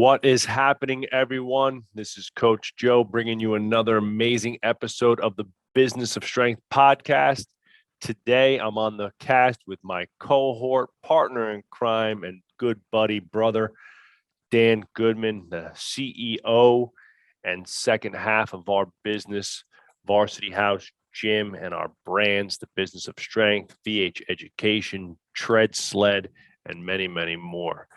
What is happening, everyone? This is Coach Joe bringing you another amazing episode of the Business of Strength podcast. Today, I'm on the cast with my cohort, partner in crime, and good buddy, brother, Dan Goodman, the CEO and second half of our business, Varsity House Gym, and our brands, the Business of Strength, VH Education, Tread Sled, and many, many more.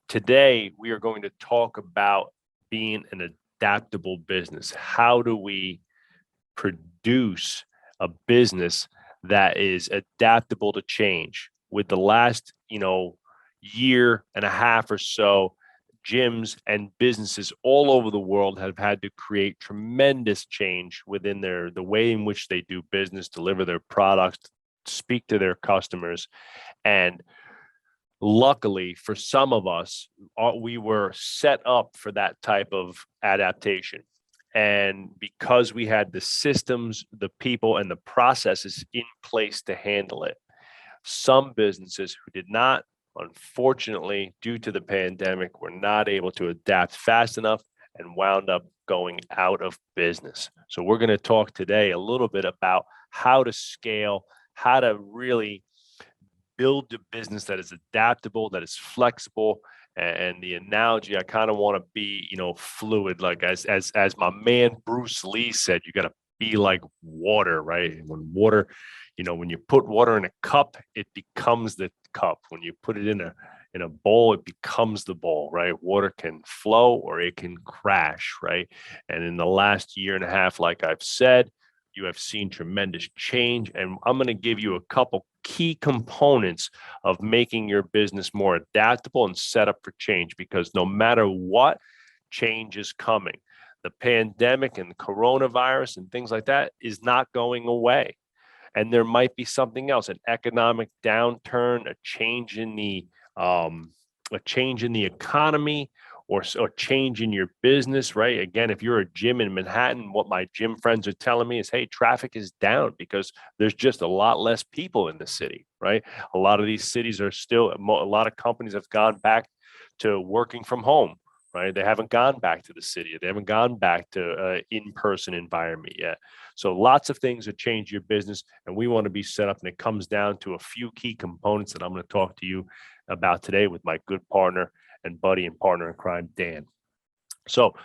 Today, we are going to talk about being an adaptable business. How do we produce a business that is adaptable to change? With the last, year and a half or so, gyms and businesses all over the world have had to create tremendous change within the way in which they do business, deliver their products, speak to their customers. And luckily for some of us, we were set up for that type of adaptation. And because we had the systems, the people, and the processes in place to handle it, some businesses who did not, unfortunately, due to the pandemic, were not able to adapt fast enough and wound up going out of business. So we're going to talk today a little bit about how to scale, how to really build a business that is adaptable, that is flexible. And the analogy, I kind of want to be, fluid, like as my man Bruce Lee said, you got to be like water, right? When water, when you put water in a cup, it becomes the cup. When you put it in a bowl, it becomes the bowl, right? Water can flow or it can crash, right? And in the last year and a half, like I've said, you have seen tremendous change. And I'm going to give you a couple key components of making your business more adaptable and set up for change, because no matter what, change is coming. The pandemic and the coronavirus and things like that is not going away. And there might be something else, an economic downturn, a change in the economy, or a change in your business, right? Again, if you're a gym in Manhattan, what my gym friends are telling me is, hey, traffic is down because there's just a lot less people in the city, right? A lot of these cities are still, a lot of companies have gone back to working from home, right? They haven't gone back to the city. They haven't gone back to in-person environment yet. So lots of things that change your business, and we want to be set up. And it comes down to a few key components that I'm going to talk to you about today with my good partner and buddy and partner in crime, Dan. So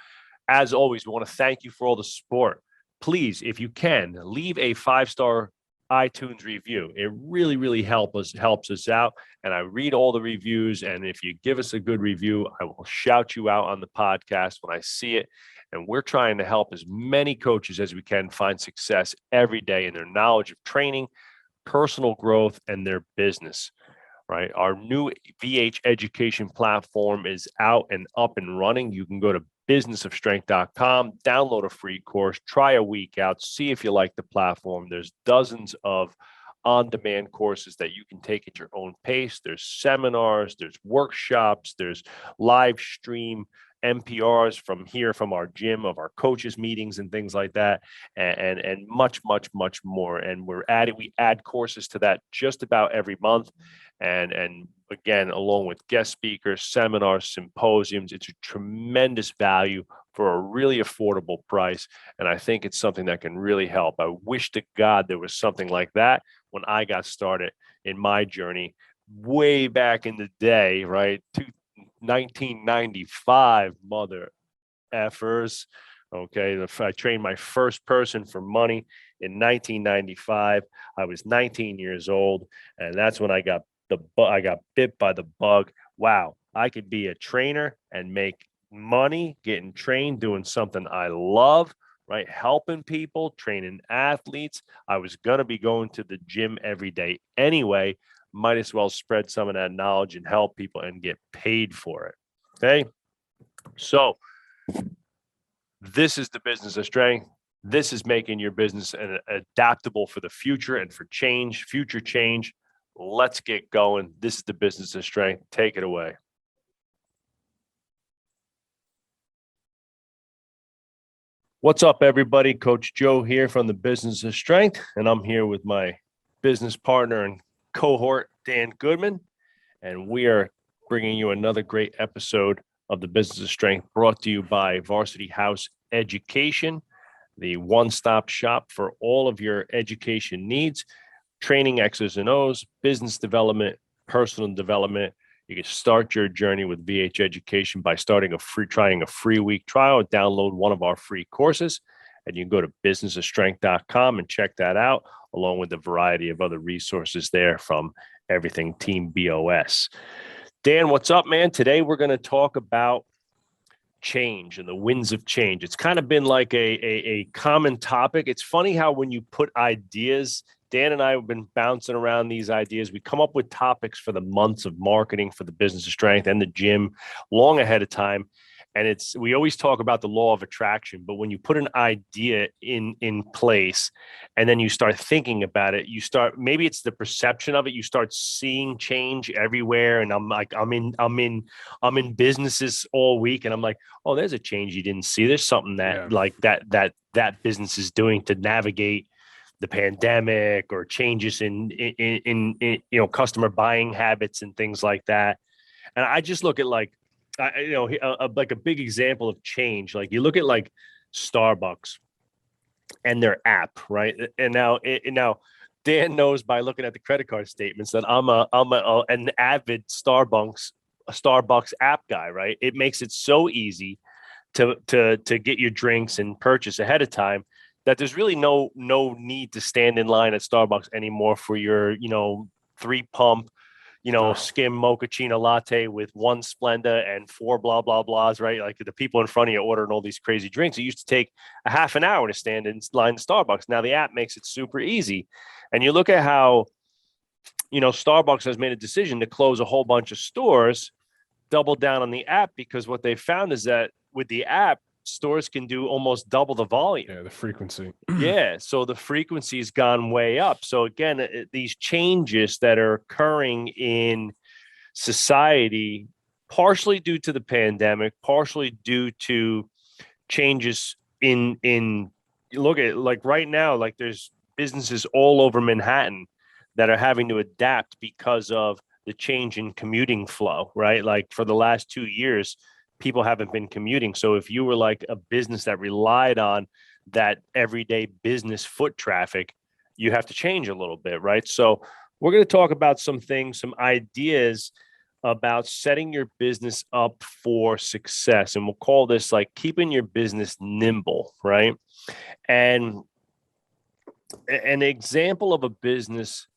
as always, we want to thank you for all the support. Please, if you can, leave a 5-star iTunes review. It really, really helps us out. And I read all the reviews. And if you give us a good review, I will shout you out on the podcast when I see it. And we're trying to help as many coaches as we can find success every day in their knowledge of training, personal growth, and their business. Right. Our new VH education platform is out and up and running. You can go to businessofstrength.com, download a free course, try a week out, see if you like the platform. There's dozens of on-demand courses that you can take at your own pace. There's seminars, there's workshops, there's live stream NPRs from our gym, of our coaches meetings and things like that, and much, much, much more. And we add courses to that just about every month. And again, along with guest speakers, seminars, symposiums, it's a tremendous value for a really affordable price. And I think it's something that can really help. I wish to God there was something like that when I got started in my journey way back in the day, right? 1995, mother effers. Okay, I trained my first person for money in 1995. I was 19 years old, and that's when I got bit by the bug. Wow, I could be a trainer and make money getting trained, doing something I love, right? Helping people, training athletes. I was gonna be going to the gym every day anyway. Might as well spread some of that knowledge and help people and get paid for it. Okay. So this is the Business of Strength. This is making your business adaptable for the future and for change, future change. Let's get going. This is the Business of Strength. Take it away. What's up, everybody? Coach Joe here from the Business of Strength, and I'm here with my business partner and cohort, Dan Goodman, and we are bringing you another great episode of the Business of Strength, brought to you by Varsity House Education, the one-stop shop for all of your education needs, training X's and O's, business development, personal development. You can start your journey with VH Education by trying a free week trial. Download one of our free courses, and you can go to businessofstrength.com and check that out, along with a variety of other resources there from everything Team BOS. Dan, what's up, man? Today we're going to talk about change and the winds of change. It's kind of been like a common topic. It's funny how when you put ideas, Dan and I have been bouncing around these ideas. We come up with topics for the months of marketing for the Business of Strength and the gym long ahead of time. And we always talk about the law of attraction, but when you put an idea in place and then you start thinking about it, maybe it's the perception of it. You start seeing change everywhere. And I'm in businesses all week and I'm like, oh, there's a change you didn't see. There's something that business is doing to navigate the pandemic or changes in customer buying habits and things like that. And I just look at like a big example of change. Like you look at like Starbucks and their app, right? And now Dan knows by looking at the credit card statements that I'm an avid Starbucks app guy, right? It makes it so easy to get your drinks and purchase ahead of time that there's really no need to stand in line at Starbucks anymore for your 3-pump skim mochaccino latte with 1 Splenda and 4 blah, blah, blahs, right? Like the people in front of you ordering all these crazy drinks. It used to take a half an hour to stand in line at Starbucks. Now the app makes it super easy. And you look at how, Starbucks has made a decision to close a whole bunch of stores, double down on the app, because what they found is that with the app, stores can do almost double the volume. Yeah, the frequency. Yeah, so the frequency's gone way up. So again, these changes that are occurring in society, partially due to the pandemic, partially due to changes in look at like right now, like there's businesses all over Manhattan that are having to adapt because of the change in commuting flow, right? Like for the last 2 years, people haven't been commuting. So if you were like a business that relied on that everyday business foot traffic, you have to change a little bit, right? So we're going to talk about some things, some ideas about setting your business up for success. And we'll call this like keeping your business nimble, right? And an example of a business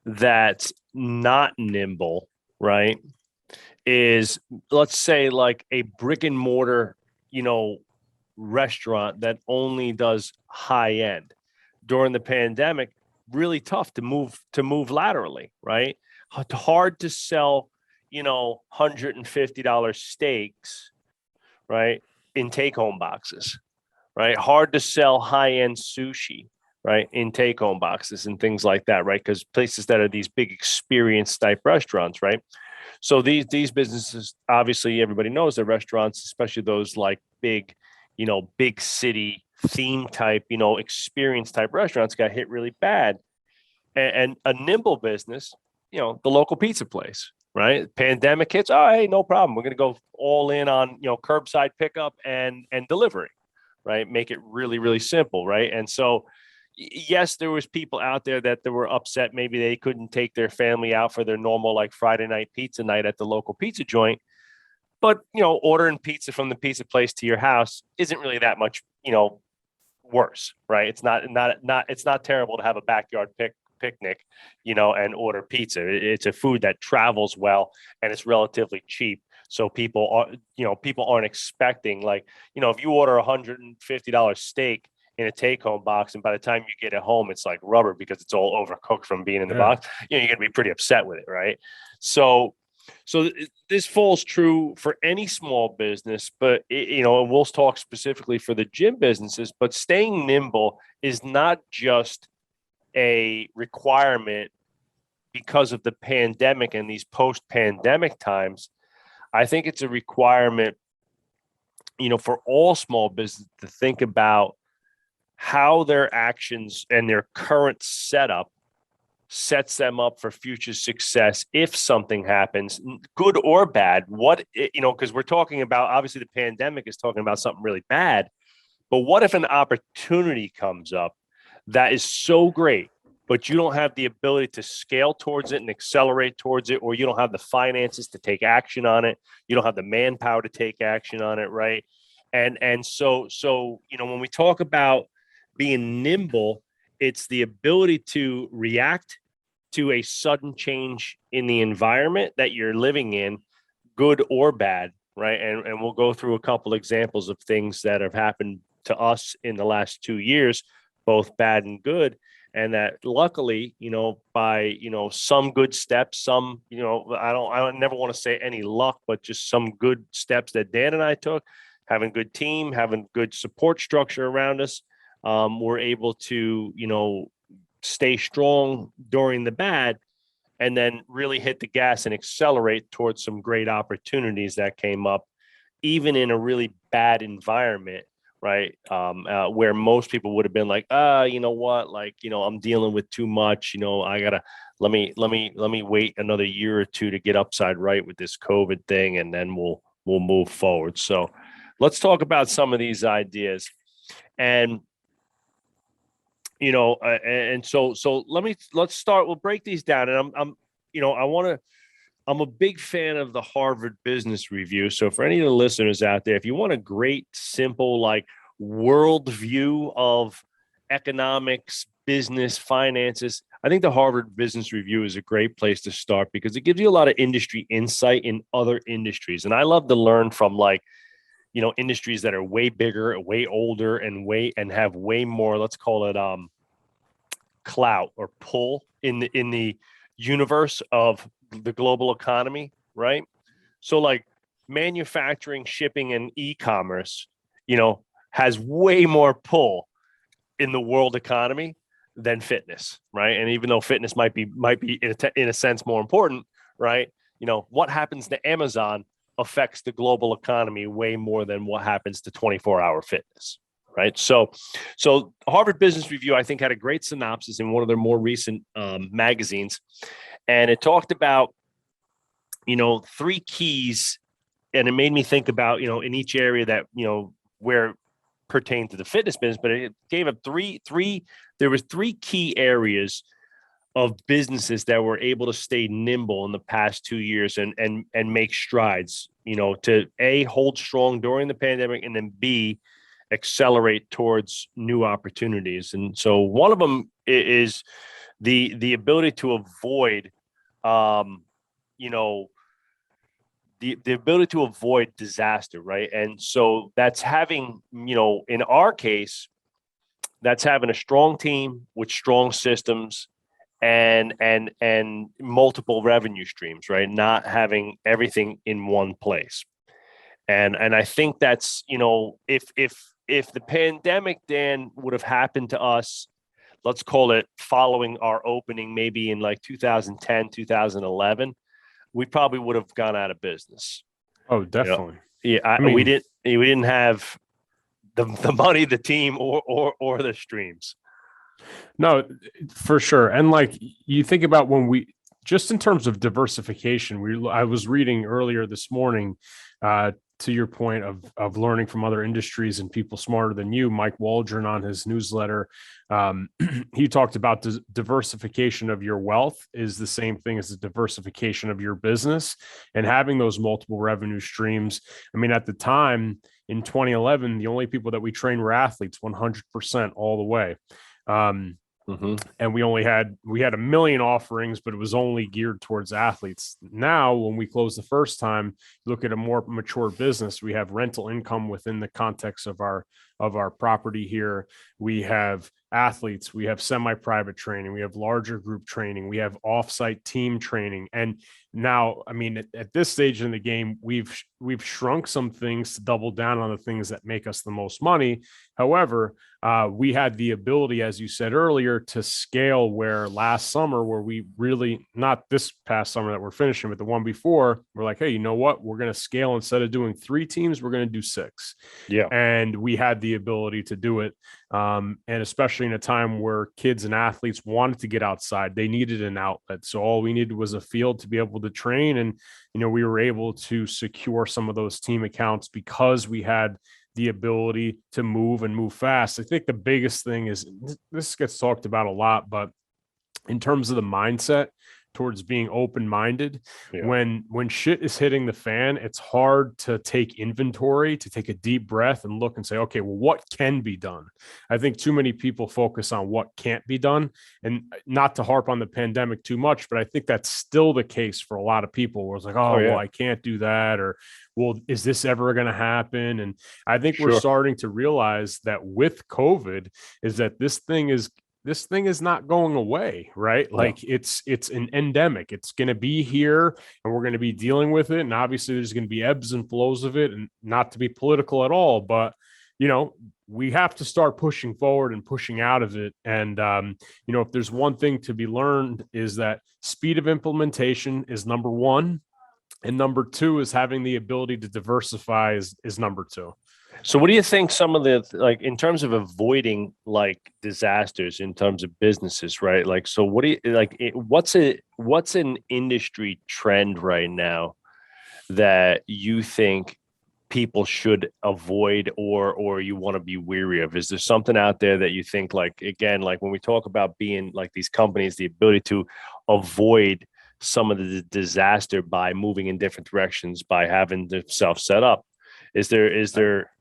that's not nimble, right, is, let's say, like a brick and mortar, restaurant that only does high end. During the pandemic, really tough to move laterally, right? Hard to sell, $150 steaks, right, in take-home boxes, right? Hard to sell high-end sushi, right, in take-home boxes and things like that, right? Because places that are these big experience type restaurants, right? So these businesses, obviously, everybody knows the restaurants, especially those like big, big city theme type, experience type restaurants, got hit really bad. And a nimble business, the local pizza place, right? Pandemic hits. Oh, hey, no problem. We're going to go all in on, curbside pickup and delivery, right? Make it really, really simple, right? And so, yes, there was people out there that were upset. Maybe they couldn't take their family out for their normal like Friday night pizza night at the local pizza joint. But, ordering pizza from the pizza place to your house isn't really that much, worse, right? It's not terrible to have a backyard picnic, and order pizza. It's a food that travels well and it's relatively cheap. So people aren't expecting like, if you order $150 steak in a take-home box, and by the time you get it home, it's like rubber because it's all overcooked from being in the box, you're going to be pretty upset with it, right? So this falls true for any small business, but and we'll talk specifically for the gym businesses, but staying nimble is not just a requirement because of the pandemic and these post-pandemic times. I think it's a requirement, for all small business to think about how their actions and their current setup sets them up for future success if something happens, good or bad. Because we're talking about, obviously the pandemic is talking about something really bad, but what if an opportunity comes up that is so great, but you don't have the ability to scale towards it and accelerate towards it, or you don't have the finances to take action on it, you don't have the manpower to take action on it, right? And so when we talk about being nimble, it's the ability to react to a sudden change in the environment that you're living in, good or bad, right? And we'll go through a couple examples of things that have happened to us in the last 2 years, both bad and good. And that luckily, by, some good steps, some, I never want to say any luck, but just some good steps that Dan and I took, having good team, having good support structure around us, we're able to, stay strong during the bad and then really hit the gas and accelerate towards some great opportunities that came up, even in a really bad environment, right? Where most people would have been like, you know what, like, I'm dealing with too much, I gotta, let me wait another year or two to get upside right with this COVID thing, and then we'll move forward. So let's talk about some of these ideas. And so let's start. We'll break these down, and I'm a big fan of the Harvard Business Review. So for any of the listeners out there, if you want a great, simple, like, world view of economics, business, finances, I think the Harvard Business Review is a great place to start because it gives you a lot of industry insight in other industries. And I love to learn from, like, industries that are way bigger, way older, and have way more, let's call it clout or pull in the universe of the global economy, right? So like manufacturing, shipping, and e-commerce, has way more pull in the world economy than fitness, right? And even though fitness might be in a sense more important, right? What happens to Amazon affects the global economy way more than what happens to 24-hour fitness, right? So Harvard Business Review, I think, had a great synopsis in one of their more recent magazines, and it talked about, 3 keys, and it made me think about, in each area that, where it pertained to the fitness business, but it gave up there was 3 key areas of businesses that were able to stay nimble in the past 2 years and make strides, to A, hold strong during the pandemic, and then B, accelerate towards new opportunities. And so one of them is the ability to avoid, the ability to avoid disaster, right? And so that's having, in our case, that's having a strong team with strong systems and multiple revenue streams, right? Not having everything in one place. And I think that's, if the pandemic, Dan, would have happened to us, let's call it following our opening, maybe in like 2010, 2011, we probably would have gone out of business. Oh, definitely. We didn't have the money, the team, or the streams. No, for sure. And like you think about just in terms of diversification, I was reading earlier this morning, to your point of learning from other industries and people smarter than you, Mike Waldron on his newsletter, he talked about the diversification of your wealth is the same thing as the diversification of your business and having those multiple revenue streams. I mean, at the time in 2011, the only people that we trained were athletes, 100% all the way. And we had 1 million offerings, but it was only geared towards athletes. Now, when we close the first time, look at a more mature business. We have rental income within the context of our property here. We have athletes, we have semi-private training, we have larger group training, we have offsite team training. And now, I mean, at this stage in the game, we've shrunk some things to double down on the things that make us the most money. However, we had the ability, as you said earlier, to scale, where last summer, where we really, not this past summer that we're finishing, but the one before, we're like, hey, you know what? We're going to scale. Instead of doing 3 teams, we're going to do 6. Yeah. And we had the ability to do it. And especially in a time where kids and athletes wanted to get outside, they needed an outlet. So all we needed was a field to be able to train. And, we were able to secure some of those team accounts because we had the ability to move and move fast. I think the biggest thing is, this gets talked about a lot, but in terms of the mindset towards being open-minded, when shit is hitting the fan, it's hard to take inventory, to take a deep breath and look and say, okay, well, what can be done? I think too many people focus on what can't be done, and not to harp on the pandemic too much, but I think that's still the case for a lot of people, where it's like, well, I can't do that, or, well, is this ever going to happen? And I think we're starting to realize that with COVID is that this thing is not going away, right? Like it's an endemic. It's going to be here, and we're going to be dealing with it. And obviously there's going to be ebbs and flows of it, and not to be political at all, but we have to start pushing forward and pushing out of it. And, if there's one thing to be learned, is that speed of implementation is number one. And number two is having the ability to diversify is number two. So what do you think some of the, like, in terms of avoiding like disasters in terms of businesses, right? Like, so what do you like, what's an industry trend right now that you think people should avoid, or you want to be weary of? Is there something out there that you think, like, again, like when we talk about being like these companies, the ability to avoid some of the disaster by moving in different directions, by having themselves set up? Is there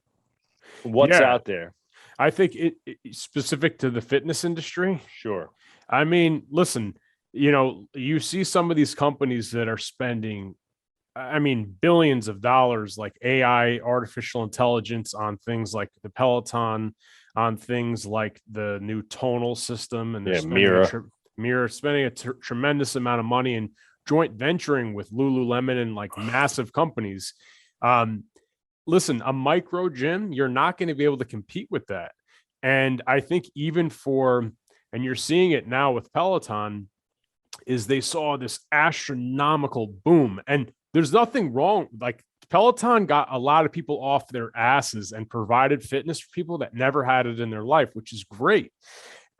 what's out there? I think it specific to the fitness industry. Sure. I mean, listen, you see some of these companies that are spending, billions of dollars, like AI, artificial intelligence, on things like the Peloton, on things like the new tonal system, and Mira spending a tremendous amount of money and joint venturing with Lululemon and like massive companies. Listen, a micro gym, you're not going to be able to compete with that. And I think even and you're seeing it now with Peloton, is they saw this astronomical boom. And there's nothing wrong. Like, Peloton got a lot of people off their asses and provided fitness for people that never had it in their life, which is great.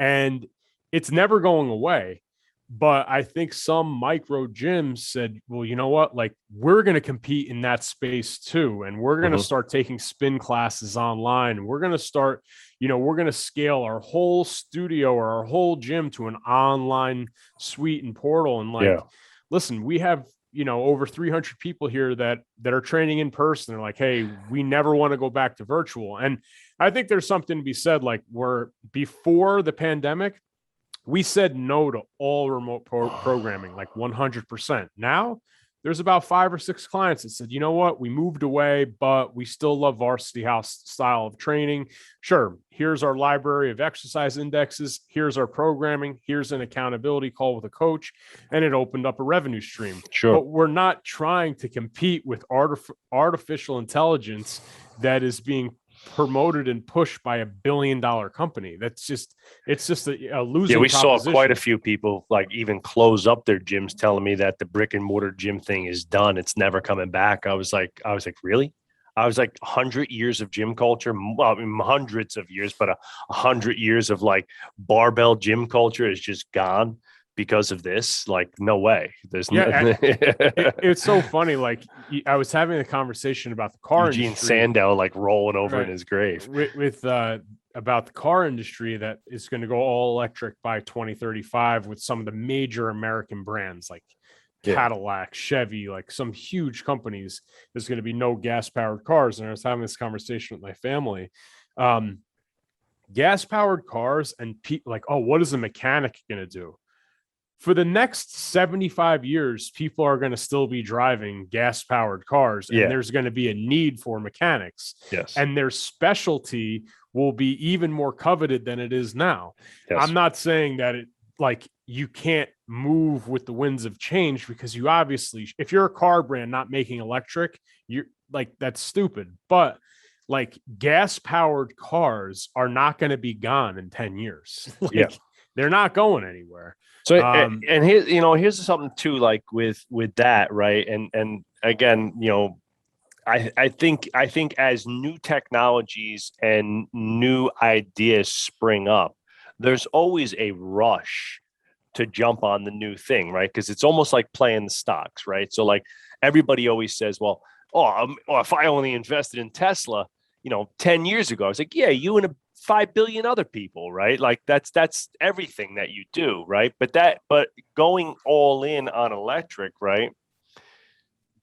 And it's never going away. But I think some micro gyms said, well, you know what? Like, we're going to compete in that space too. And we're going to start taking spin classes online. We're going to start, we're going to scale our whole studio or our whole gym to an online suite and portal. And listen, we have, over 300 people here that are training in person. They're like, hey, we never want to go back to virtual. And I think there's something to be said, like, where before the pandemic, we said no to all remote programming, like 100%. Now there's about 5 or 6 clients that said, you know what, we moved away, but we still love Varsity House style of training. Sure, here's our library of exercise indexes. Here's our programming. Here's an accountability call with a coach. And it opened up a revenue stream. Sure. But we're not trying to compete with artificial intelligence that is being promoted and pushed by $1 billion company. It's just a losing. Yeah, we saw quite a few people like even close up their gyms, telling me that the brick and mortar gym thing is done. It's never coming back. I was like, really? I was like, 100 years of gym culture, hundreds of years, but 100 years of like barbell gym culture is just gone because of this. Like, no way. There's it's so funny. Like, I was having a conversation about the car Eugene industry, Sandow, like rolling over in his grave with about the car industry that is going to go all electric by 2035 with some of the major American brands like Cadillac, Chevy, like some huge companies. There's going to be no gas powered cars. And I was having this conversation with my family. Gas powered cars, and people like, oh, what is a mechanic going to do? For the next 75 years, people are going to still be driving gas-powered cars, and there's going to be a need for mechanics. Yes. And their specialty will be even more coveted than it is now. Yes. I'm not saying that you can't move with the winds of change, because you obviously, if you're a car brand not making electric, you're like, that's stupid. But like, gas-powered cars are not going to be gone in 10 years. They're not going anywhere. So, and here's something too, like with that, right? And again, I think as new technologies and new ideas spring up, there's always a rush to jump on the new thing, right? Because it's almost like playing the stocks, right? So like everybody always says, well, if I only invested in Tesla, 10 years ago, I was like, yeah, you and 5 billion other people, right? Like that's everything that you do, right? But going all in on electric, right,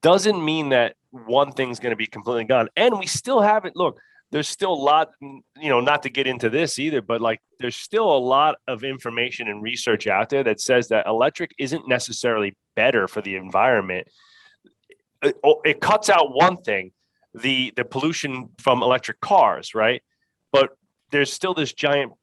doesn't mean that one thing's going to be completely gone. And we still haven't, look, there's still a lot, not to get into this either, but like there's still a lot of information and research out there that says that electric isn't necessarily better for the environment. It cuts out one thing, the pollution from electric cars, right? But there's still this giant,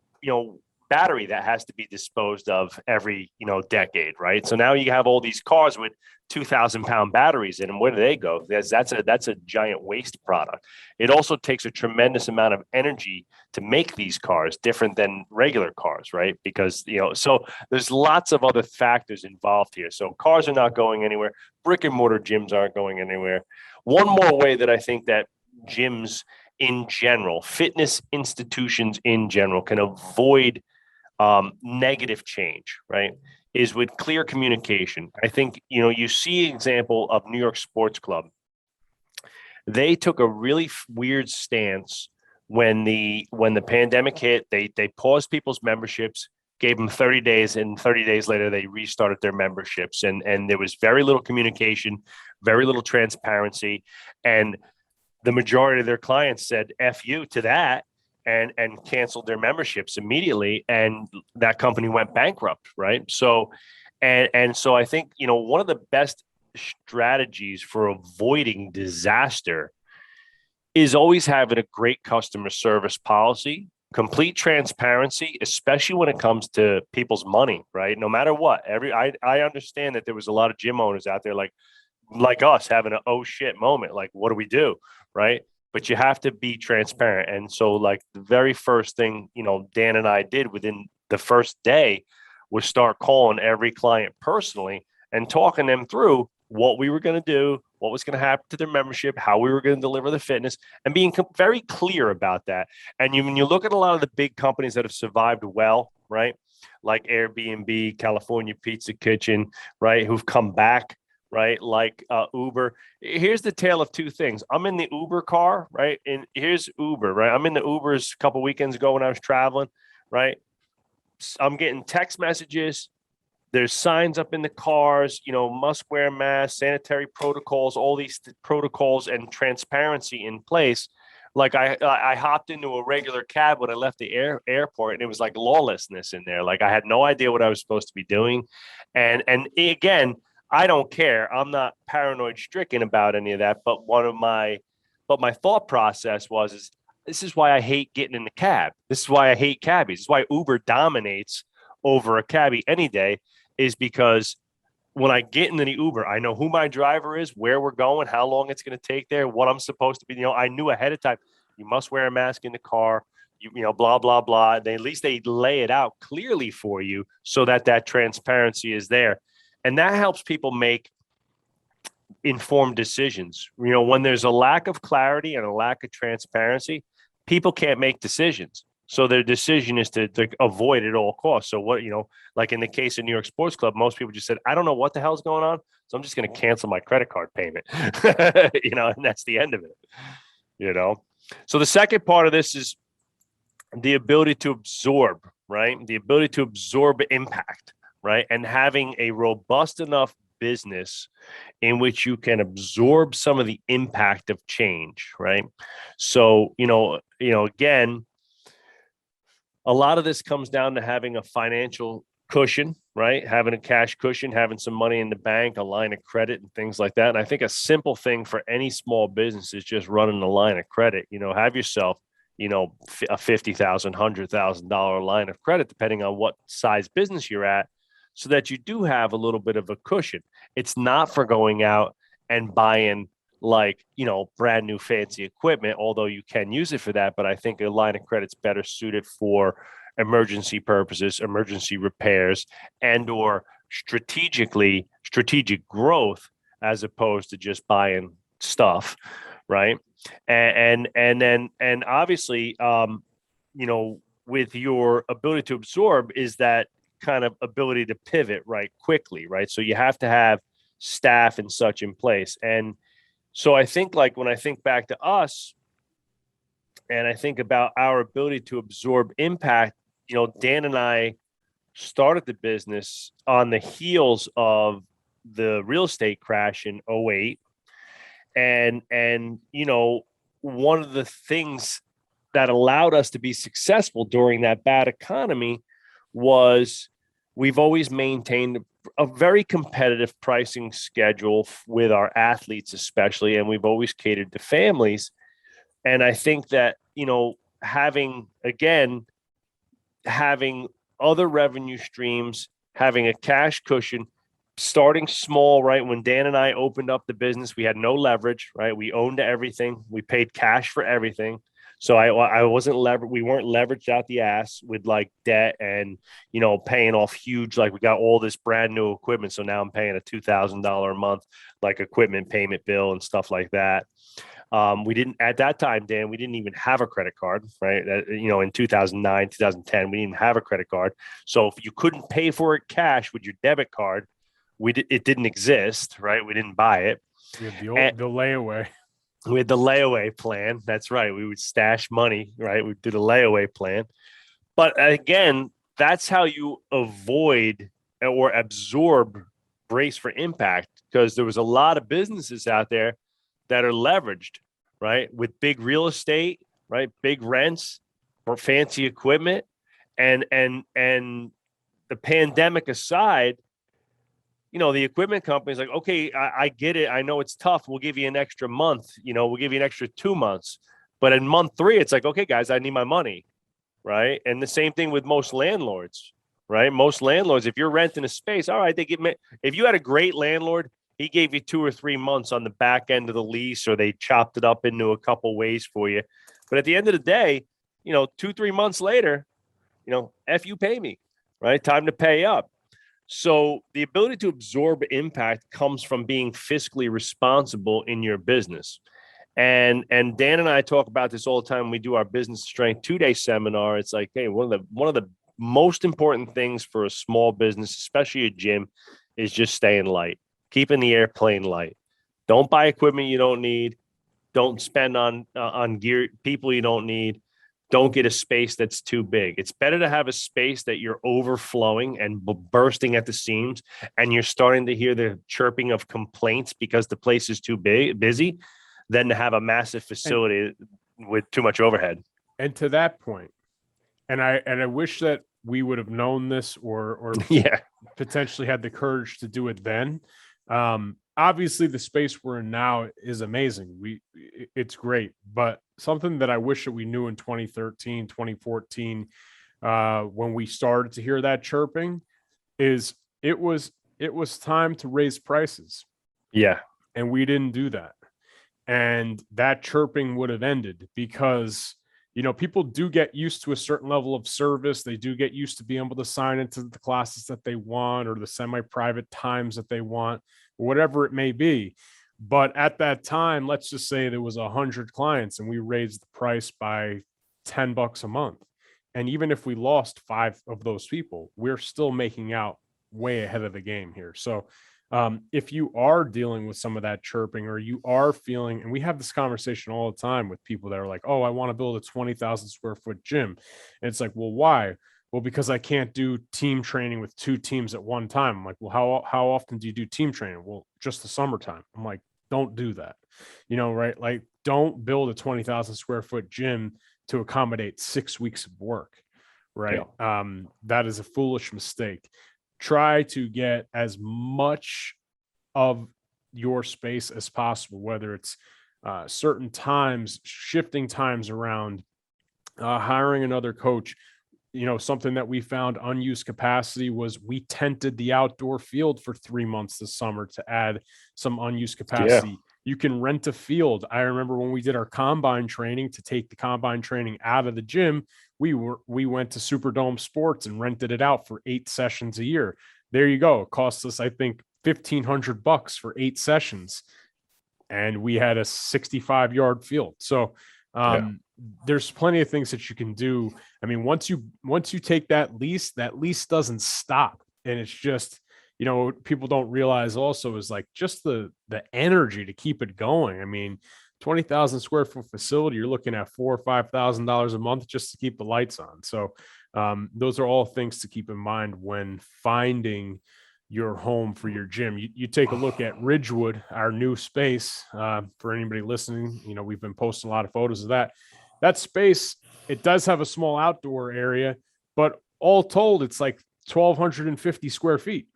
battery that has to be disposed of every, decade, right? So now you have all these cars with 2,000-pound batteries in them. Where do they go? That's a giant waste product. It also takes a tremendous amount of energy to make these cars, different than regular cars, right? Because so there's lots of other factors involved here. So cars are not going anywhere. Brick and mortar gyms aren't going anywhere. One more way that I think that gyms in general, fitness institutions in general, can avoid negative change, right, is with clear communication. I think, you see example of New York Sports Club. They took a really weird stance when the pandemic hit. They paused people's memberships, gave them 30 days, and 30 days later they restarted their memberships. And there was very little communication, very little transparency, and the majority of their clients said F you to that and canceled their memberships immediately, and that company went bankrupt, right? So so I think, one of the best strategies for avoiding disaster is always having a great customer service policy, complete transparency, especially when it comes to people's money, right? No matter what. I understand that there was a lot of gym owners out there like us having an oh shit moment, like what do we do, right? But you have to be transparent. And so like the very first thing, Dan and I did within the first day was start calling every client personally and talking them through what we were going to do, what was going to happen to their membership, how we were going to deliver the fitness, and being very clear about that. And when you look at a lot of the big companies that have survived well, right, like Airbnb, California Pizza Kitchen, right, who've come back, right, like Uber. Here's the tale of two things. I'm in the Uber car, right, and here's Uber, right? I'm in the Ubers a couple weekends ago when I was traveling, right? I'm getting text messages. There's signs up in the cars, must wear masks, sanitary protocols, all these protocols and transparency in place. Like I hopped into a regular cab when I left the airport, and it was like lawlessness in there. Like I had no idea what I was supposed to be doing. And again, I don't care. I'm not paranoid stricken about any of that. But my thought process is this is why I hate getting in the cab. This is why I hate cabbies. This is why Uber dominates over a cabbie any day, is because when I get into the Uber, I know who my driver is, where we're going, how long it's going to take there, what I'm supposed to be. I knew ahead of time, you must wear a mask in the car, blah, blah, blah. At least they lay it out clearly for you so that transparency is there. And that helps people make informed decisions. When there's a lack of clarity and a lack of transparency, people can't make decisions. So their decision is to avoid at all costs. So what, like in the case of New York Sports Club, most people just said, I don't know what the hell's going on, so I'm just going to cancel my credit card payment, and that's the end of it, So the second part of this is the ability to absorb, right? The ability to absorb impact, right? And having a robust enough business in which you can absorb some of the impact of change, right? So, again, a lot of this comes down to having a financial cushion, right? Having a cash cushion, having some money in the bank, a line of credit and things like that. And I think a simple thing for any small business is just running a line of credit. Have yourself, a $50,000, $100,000 line of credit, depending on what size business you're at, so that you do have a little bit of a cushion. It's not for going out and buying brand new fancy equipment, although you can use it for that. But I think a line of credit's better suited for emergency purposes, emergency repairs, and or strategic growth, as opposed to just buying stuff. right? And obviously, with your ability to absorb is that kind of ability to pivot right quickly, right? So you have to have staff and such in place. And so I think, like, when I think back to us and I think about our ability to absorb impact, Dan and I started the business on the heels of the real estate crash in '08. And one of the things that allowed us to be successful during that bad economy was we've always maintained a very competitive pricing schedule with our athletes, especially, and we've always catered to families. And I think that, having other revenue streams, having a cash cushion, starting small, right? When Dan and I opened up the business, we had no leverage, right? We owned everything. We paid cash for everything. So I wasn't leveraged. We weren't leveraged out the ass with like debt and, paying off huge, like we got all this brand new equipment. So now I'm paying a $2,000 a month, like equipment payment bill and stuff like that. We didn't at that time, Dan, we didn't even have a credit card, right? In 2009, 2010, we didn't have a credit card. So if you couldn't pay for it cash with your debit card, it didn't exist, right? We didn't buy it. You have the layaway. We had the layaway plan. That's right. We would stash money, right? We did a layaway plan. But again, that's how you avoid or absorb brace for impact, because there was a lot of businesses out there that are leveraged, right? With big real estate, right? Big rents or fancy equipment. And the pandemic aside, the equipment company's like, okay, I get it. I know it's tough. We'll give you an extra month. We'll give you an extra 2 months. But in month 3, it's like, okay, guys, I need my money, right? And the same thing with most landlords, right? Most landlords, if you're renting a space, all right, if you had a great landlord, he gave you 2 or 3 months on the back end of the lease, or they chopped it up into a couple ways for you. But at the end of the day, 2-3 months later, F you, pay me, right? Time to pay up. So the ability to absorb impact comes from being fiscally responsible in your business. And Dan and I talk about this all the time. We do our business strength 2-day seminar. It's like, hey, one of the most important things for a small business, especially a gym, is just staying light, keeping the airplane light. Don't buy equipment you don't need. Don't spend on gear, people you don't need. Don't get a space that's too big. It's better to have a space that you're overflowing and bursting at the seams, and you're starting to hear the chirping of complaints because the place is too busy, than to have a massive facility with too much overhead. And to that point, and I wish that we would have known this or yeah, potentially had the courage to do it then. Obviously, the space we're in now is amazing. It's great, but something that I wish that we knew in 2013, 2014, when we started to hear that chirping, is it was time to raise prices. Yeah. And we didn't do that. And that chirping would have ended, because people do get used to a certain level of service. They do get used to being able to sign into the classes that they want, or the semi-private times that they want, whatever it may be. But at that time, let's just say there was 100 clients and we raised the price by $10 a month. And even if we lost 5 of those people, we're still making out way ahead of the game here. So if you are dealing with some of that chirping, or you are feeling, and we have this conversation all the time with people that are like, oh, I want to build a 20,000 square foot gym. And it's like, well, why? Well, because I can't do team training with 2 teams at one time. I'm like, well, how often do you do team training? Well, just the summertime. I'm like, don't do that. Right? Like, don't build a 20,000 square foot gym to accommodate 6 weeks of work. Right. Yeah. That is a foolish mistake. Try to get as much of your space as possible, whether it's certain times, shifting times around, hiring another coach. Something that we found unused capacity was we tented the outdoor field for 3 months this summer to add some unused capacity. Yeah. You can rent a field. I remember when we did our combine training, to take the combine training out of the gym, we went to Superdome Sports and rented it out for 8 sessions a year. There you go. It cost us, I think, $1,500 for 8 sessions. and we had a 65-yard field. So there's plenty of things that you can do. I mean, once you take that lease doesn't stop. And it's just, people don't realize also is like just the energy to keep it going. I mean, 20,000 square foot facility, you're looking at $4,000 or $5,000 a month just to keep the lights on. So those are all things to keep in mind when finding your home for your gym. You take a look at Ridgewood, our new space. For anybody listening, we've been posting a lot of photos of that space. It does have a small outdoor area, but all told, it's like 1,250 square feet.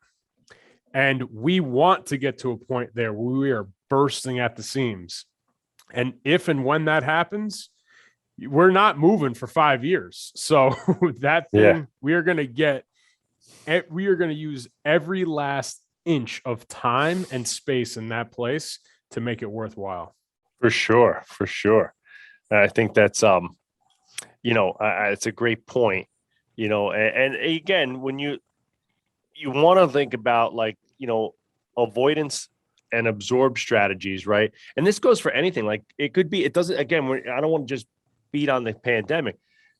And we want to get to a point there where we are bursting at the seams. And if and when that happens, we're not moving for 5 years. So that thing, we are going to use every last inch of time and space in that place to make it worthwhile. For sure. I think that's, it's a great point, and again, when you want to think about avoidance and absorb strategies, right? And this goes for anything. Like it could be, it doesn't, again, I don't want to just beat on the pandemic.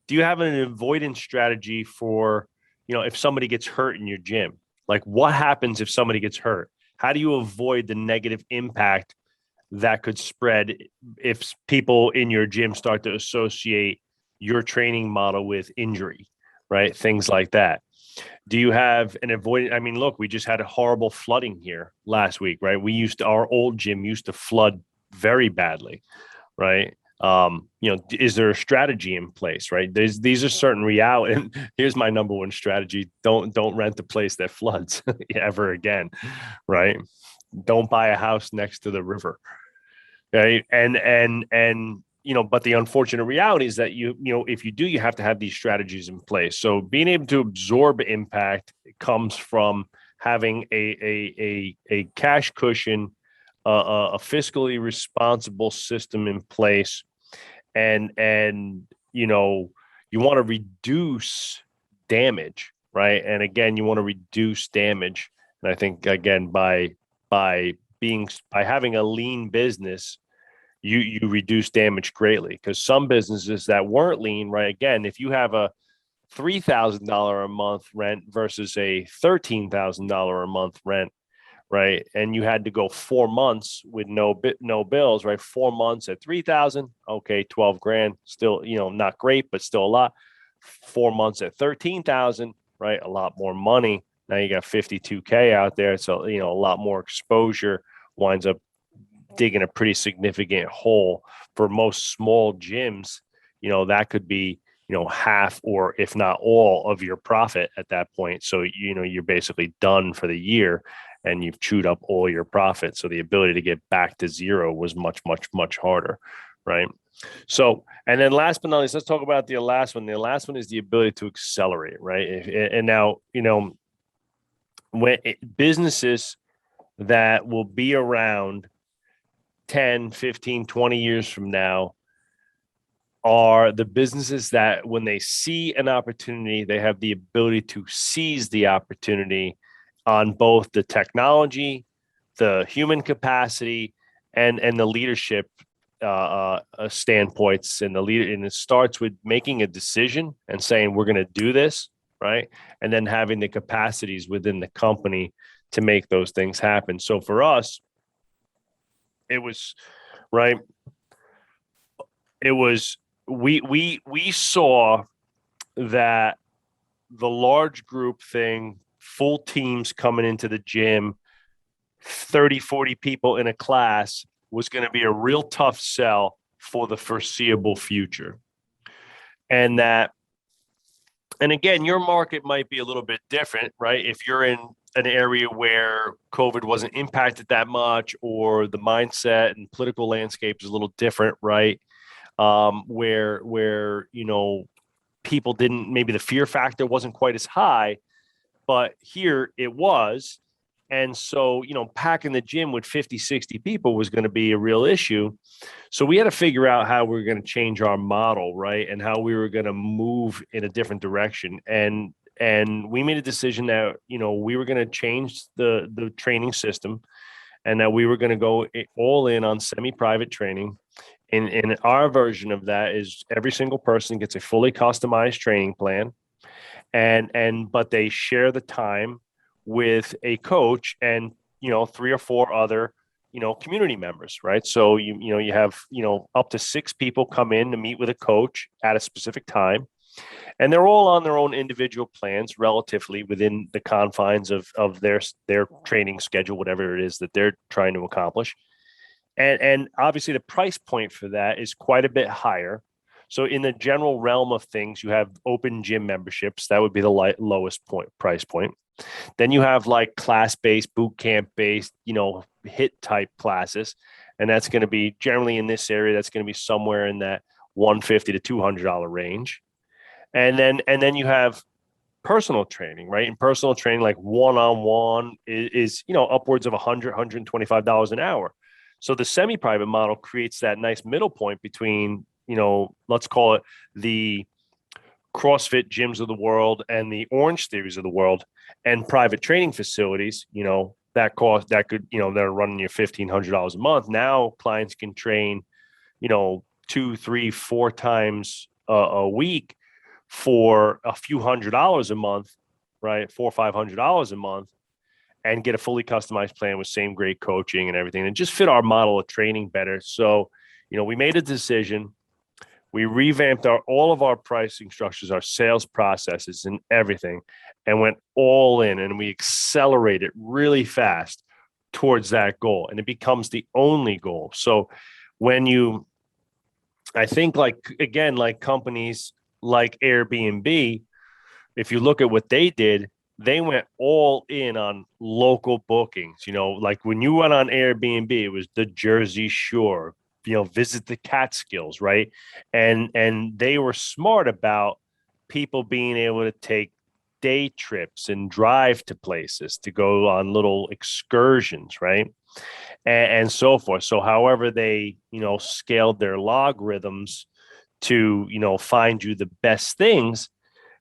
Do you have an avoidance strategy for, if somebody gets hurt in your gym? Like what happens if somebody gets hurt? How do you avoid the negative impact that could spread if people in your gym start to associate your training model with injury, right? Things like that. Do you have an avoidance? I mean, look, we just had a horrible flooding here last week, right? Our old gym used to flood very badly, right? Is there a strategy in place, right? These are certain reality. And here's my number one strategy: don't rent a place that floods ever again, right? Don't buy a house next to the river, right? And but the unfortunate reality is that if you do, you have to have these strategies in place. So being able to absorb impact comes from having a cash cushion, a fiscally responsible system in place, and you want to reduce damage, right? And again, you want to reduce damage, and I think again by having a lean business, you reduce damage greatly, because some businesses that weren't lean, right? Again, if you have a $3,000 a month rent versus a $13,000 a month rent, right? And you had to go 4 months with no bills, right? 4 months at 3,000, okay, 12 grand, still, not great, but still a lot. 4 months at 13,000, right? A lot more money. Now you got 52K out there. So, a lot more exposure, winds up digging a pretty significant hole. For most small gyms, that could be, half or if not all of your profit at that point. So, you're basically done for the year and you've chewed up all your profit. So the ability to get back to zero was much, much, much harder, right? So, and then last but not least, let's talk about the last one. The last one is the ability to accelerate, right? And now, when businesses that will be around 10, 15, 20 years from now are the businesses that when they see an opportunity, they have the ability to seize the opportunity on both the technology, the human capacity, and the leadership standpoints. And and it starts with making a decision and saying, we're going to do this, right? And then having the capacities within the company to make those things happen. So for us, it was, right, we saw that the large group thing, full teams coming into the gym, 30, 40 people in a class, was going to be a real tough sell for the foreseeable future. And again, your market might be a little bit different, right? If you're in an area where COVID wasn't impacted that much, or the mindset and political landscape is a little different, right? Where people didn't, maybe the fear factor wasn't quite as high, but here it was. And so, packing the gym with 50, 60 people was going to be a real issue. So we had to figure out how we were going to change our model, right? And how we were going to move in a different direction. And we made a decision that, we were going to change the training system. and that we were going to go all in on semi-private training. In our version of that is every single person gets a fully customized training plan, but they share the time with a coach and 3 or 4 other community members, right? So you have up to 6 people come in to meet with a coach at a specific time, and they're all on their own individual plans relatively within the confines of their training schedule, whatever it is that they're trying to accomplish. And obviously the price point for that is quite a bit higher. So in the general realm of things, you have open gym memberships. That would be the lowest price point. Then you have like class-based, boot camp-based, HIT type classes. And that's going to be generally in this area, that's going to be somewhere in that $150 to $200 range. And then you have personal training, right? And personal training, like one-on-one is upwards of $100, $125 an hour. So the semi-private model creates that nice middle point between, let's call it the CrossFit gyms of the world and the Orange Theories of the world, and private training facilities, that could, they're running you $1,500 a month. Now clients can train, 2, 3, 4 times a week for a few $100s a month, right? $400 or $500 a month, and get a fully customized plan with same grade coaching and everything, and just fit our model of training better. So, we made a decision. We revamped all of our pricing structures, our sales processes and everything, and went all in, and we accelerated really fast towards that goal. And it becomes the only goal. So I think like companies like Airbnb, if you look at what they did, they went all in on local bookings. Like when you went on Airbnb, it was the Jersey Shore, visit the Catskills, right? And they were smart about people being able to take day trips and drive to places to go on little excursions, right? And so forth. So however they, scaled their logarithms to, find you the best things,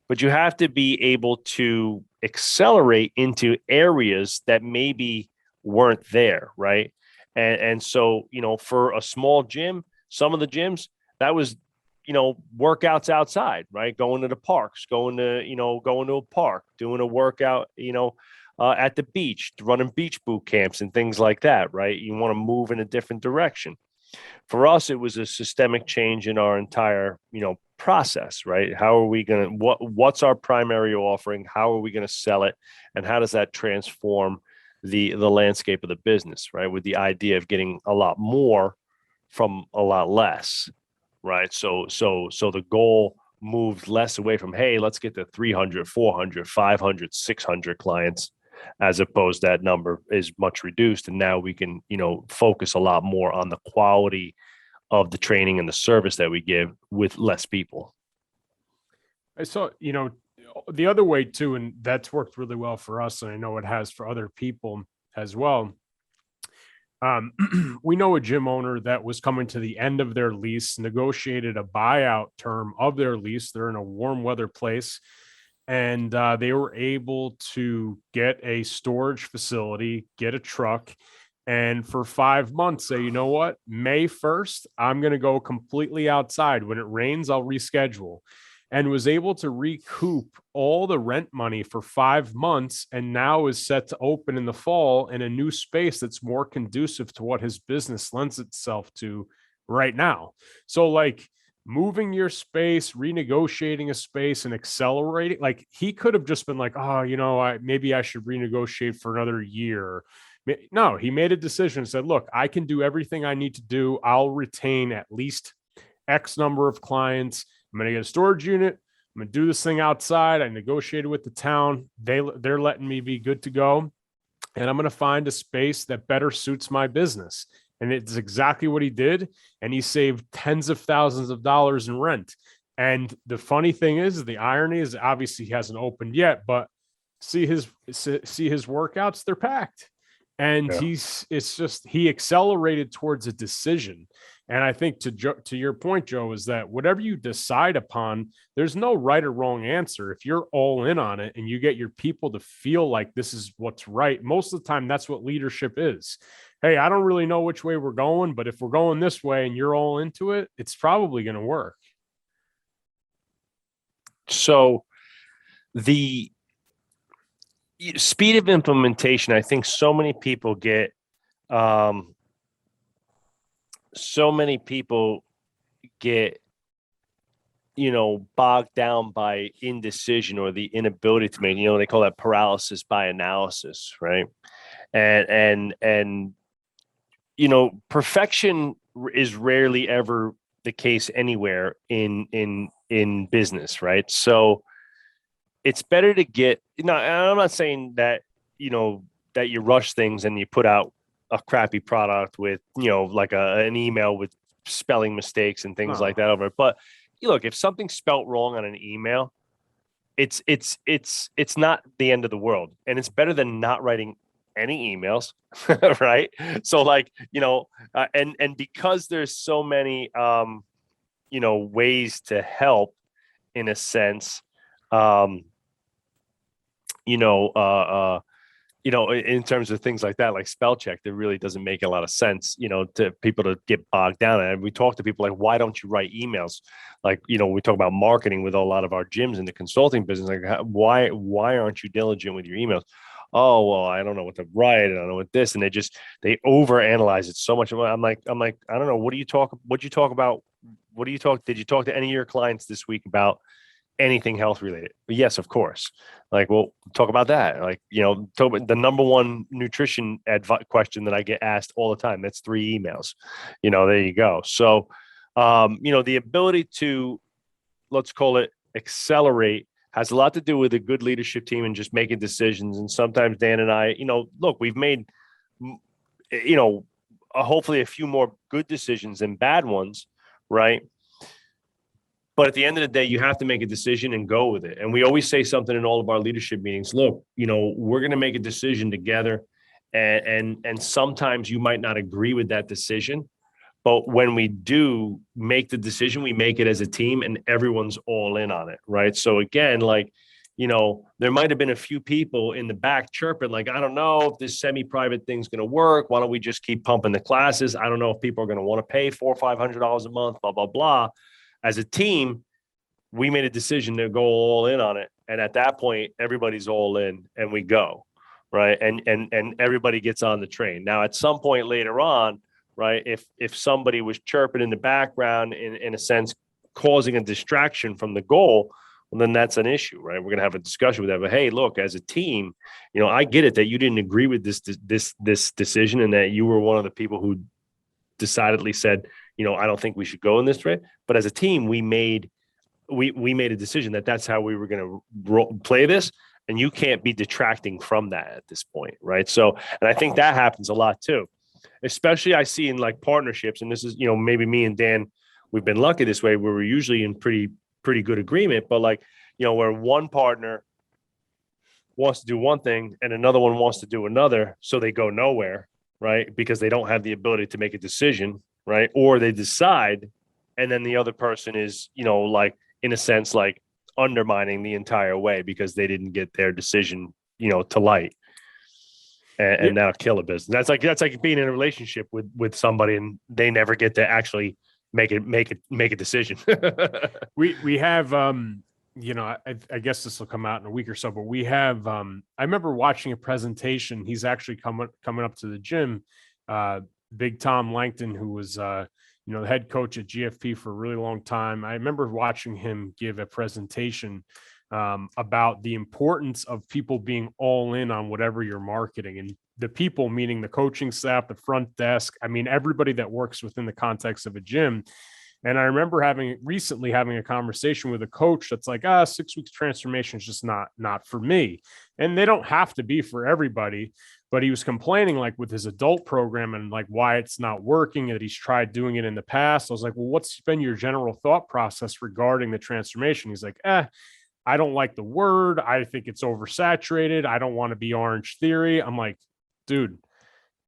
but you have to be able to accelerate into areas that maybe weren't there, right? And so, for a small gym, some of the gyms, that was, workouts outside, right? Going to the parks, going to a park, doing a workout, at the beach, running beach boot camps and things like that, right? You want to move in a different direction. For us, it was a systemic change in our entire, process, right? How are we going to, what's our primary offering? How are we going to sell it? And how does that transform the landscape of the business, right? With the idea of getting a lot more from a lot less, right? So the goal moved less away from, hey, let's get to 300, 400, 500, 600 clients, as opposed that number is much reduced. And now we can, focus a lot more on the quality of the training and the service that we give with less people. I saw, the other way too, and that's worked really well for us, and I know it has for other people as well. We know a gym owner that was coming to the end of their lease, negotiated a buyout term of their lease. They're in a warm weather place, and they were able to get a storage facility, get a truck, and for 5 months say, you know what, May 1st, I'm going to go completely outside. When it rains, I'll reschedule. And was able to recoup all the rent money for 5 months, and now is set to open in the fall in a new space that's more conducive to what his business lends itself to right now. So like moving your space, renegotiating a space, and accelerating, like he could have just been like, oh, maybe I should renegotiate for another year. No, he made a decision and said, look, I can do everything I need to do. I'll retain at least X number of clients. I'm going to get a storage unit. I'm going to do this thing outside. I negotiated with the town. They're letting me be good to go. And I'm going to find a space that better suits my business. And it's exactly what he did. And he saved tens of thousands of dollars in rent. And the funny thing is, the irony is, obviously he hasn't opened yet, but see his workouts, they're packed. And Yeah. he accelerated towards a decision. And I think to your point, Joe, is that whatever you decide upon, there's no right or wrong answer. If you're all in on it and you get your people to feel like this is what's right, most of the time that's what leadership is. Hey, I don't really know which way we're going, but if we're going this way and you're all into it, it's probably going to work. So the speed of implementation, I think so many people get bogged down by indecision or the inability to make, they call that paralysis by analysis, right? And perfection is rarely ever the case anywhere in business, right? So it's better to get, I'm not saying that, that you rush things and you put out a crappy product with, like an email with spelling mistakes and things like that over it. But look, if something's spelt wrong on an email, it's not the end of the world, and it's better than not writing any emails, right? So and because there's so many ways to help in a sense, in terms of things like that, like spell check, that really doesn't make a lot of sense, to people to get bogged down. And we talk to people like, why don't you write emails? Like, we talk about marketing with a lot of our gyms in the consulting business. Like, why aren't you diligent with your emails? Oh, well, I don't know what to write. I don't know what this, and they overanalyze it so much. I'm like, I don't know. What'd you talk about? Did you talk to any of your clients this week about anything health related? But yes, of course. Like, well, talk about that. Like, talk about the number one nutrition question that I get asked all the time. That's 3 emails. There you go. So, the ability to, let's call it, accelerate has a lot to do with a good leadership team and just making decisions. And sometimes Dan and I, look, we've made, hopefully a few more good decisions than bad ones, right? But at the end of the day, you have to make a decision and go with it. And we always say something in all of our leadership meetings. Look, we're going to make a decision together, and sometimes you might not agree with that decision. But when we do make the decision, we make it as a team and everyone's all in on it, right? So again, there might have been a few people in the back chirping, like, I don't know if this semi-private thing's going to work. Why don't we just keep pumping the classes? I don't know if people are going to want to pay $400 or $500 a month, blah, blah, blah. As a team, we made a decision to go all in on it. And at that point, everybody's all in and we go, right? And everybody gets on the train. Now, at some point later on, right, if somebody was chirping in the background, in a sense, causing a distraction from the goal, well, then that's an issue, right? We're going to have a discussion with that. But hey, look, as a team, I get it that you didn't agree with this decision, and that you were one of the people who decidedly said, I don't think we should go in this way. But as a team, we made a decision that that's how we were going to play this, and you can't be detracting from that at this point, right? So, and I think that happens a lot too. Especially I see in like partnerships, and this is, maybe me and Dan, we've been lucky this way, where we're usually in pretty good agreement, but where one partner wants to do one thing and another one wants to do another, so they go nowhere, right? Because they don't have the ability to make a decision, right? Or they decide, and then the other person is, in a sense, like undermining the entire way because they didn't get their decision, to light. And that'll kill a business. That's like being in a relationship with somebody and they never get to actually make a decision. we have I guess this will come out in a week or so, but we have I remember watching a presentation. He's actually coming up to the gym. Big Tom Langton, who was the head coach at GFP for a really long time. I remember watching him give a presentation about the importance of people being all in on whatever you're marketing, and the people, meaning the coaching staff, the front desk. I mean, everybody that works within the context of a gym. And I remember recently having a conversation with a coach that's like, 6 weeks transformation is just not for me. And they don't have to be for everybody. But he was complaining, like, with his adult program and like why it's not working, that he's tried doing it in the past. I was like, well, what's been your general thought process regarding the transformation? He's like, I don't like the word. I think it's oversaturated. I don't want to be Orange Theory. I'm like, dude,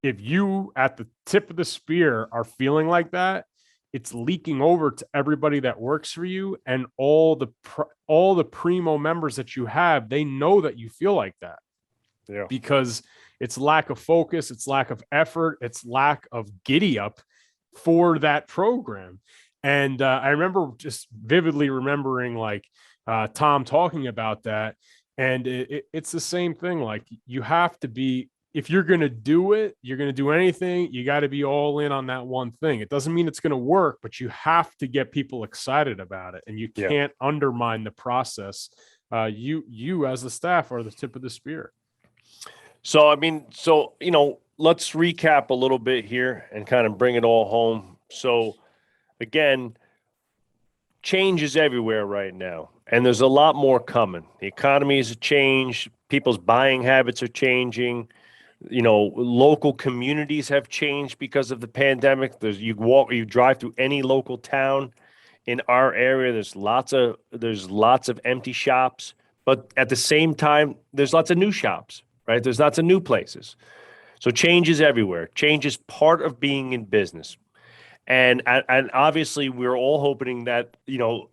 if you at the tip of the spear are feeling like that, it's leaking over to everybody that works for you, and all the primo members that you have, they know that you feel like that. Yeah. Because it's lack of focus, it's lack of effort, it's lack of giddy up for that program. And I remember just vividly remembering like Tom talking about that. And it's the same thing. Like you have to be, if you're going to do it, you're going to do anything, you got to be all in on that one thing. It doesn't mean it's going to work, but you have to get people excited about it, and you can't undermine the process. You as the staff are the tip of the spear. So, I mean, let's recap a little bit here and kind of bring it all home. So, again, change is everywhere right now, and there's a lot more coming. The economy has changed. People's buying habits are changing. Local communities have changed because of the pandemic. You drive through any local town in our area. There's lots of empty shops, but at the same time, there's lots of new shops, right? There's lots of new places. So change is everywhere. Change is part of being in business. And obviously, we're all hoping that,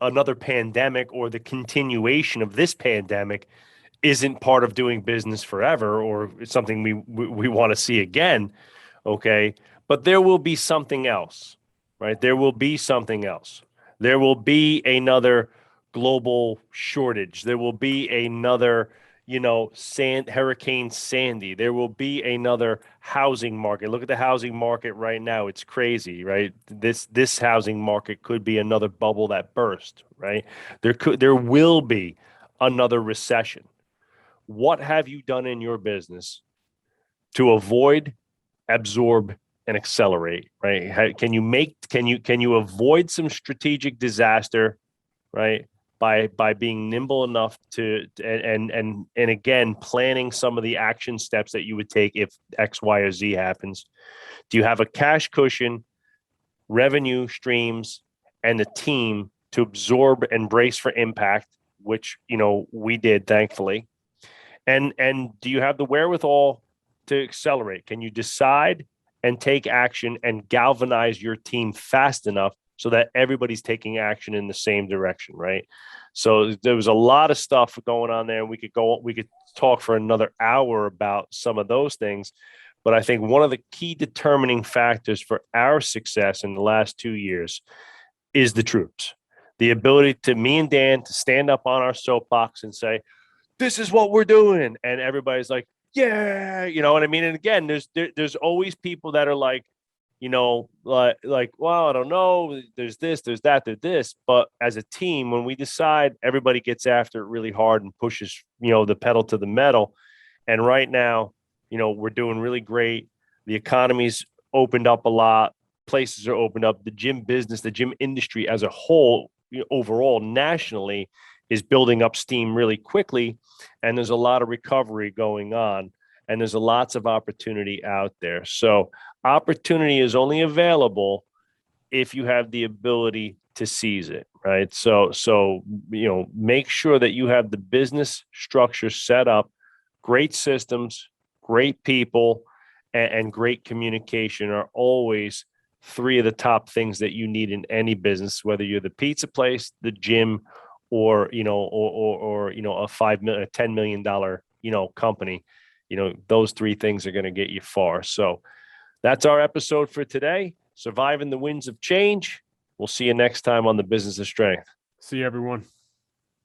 another pandemic or the continuation of this pandemic isn't part of doing business forever, or it's something we want to see again. Okay. But there will be something else, right? There will be something else. There will be another global shortage. There will be another, Hurricane Sandy. There will be another housing market. Look at the housing market right now. It's crazy, right? This housing market could be another bubble that burst, right? There will be another recession. What have you done in your business to avoid, absorb, and accelerate, right? Can you avoid some strategic disaster, right? By being nimble enough to and again planning some of the action steps that you would take if X, Y, or Z happens. Do you have a cash cushion, revenue streams, and the team to absorb and brace for impact, which we did, thankfully. And do you have the wherewithal to accelerate? Can you decide and take action and galvanize your team fast enough so that everybody's taking action in the same direction, right? So there was a lot of stuff going on there, and we could talk for another hour about some of those things. But I think one of the key determining factors for our success in the last 2 years is the troops. The ability to me and Dan to stand up on our soapbox and say, this is what we're doing. And everybody's like, yeah, you know what I mean? And again, there's always people that are like, well, I don't know. There's this, there's that, there's this. But as a team, when we decide, everybody gets after it really hard and pushes, the pedal to the metal. And right now, we're doing really great. The economy's opened up a lot. Places are opened up. The gym business, the gym industry as a whole, overall, nationally, is building up steam really quickly. And there's a lot of recovery going on. And there's lots of opportunity out there. So opportunity is only available if you have the ability to seize it, right? So make sure that you have the business structure set up, great systems, great people, and great communication are always three of the top things that you need in any business, whether you're the pizza place, the gym, or a $5 million, $10 million, company. Those three things are going to get you far. So that's our episode for today. Surviving the winds of change. We'll see you next time on the Business of Strength. See you, everyone.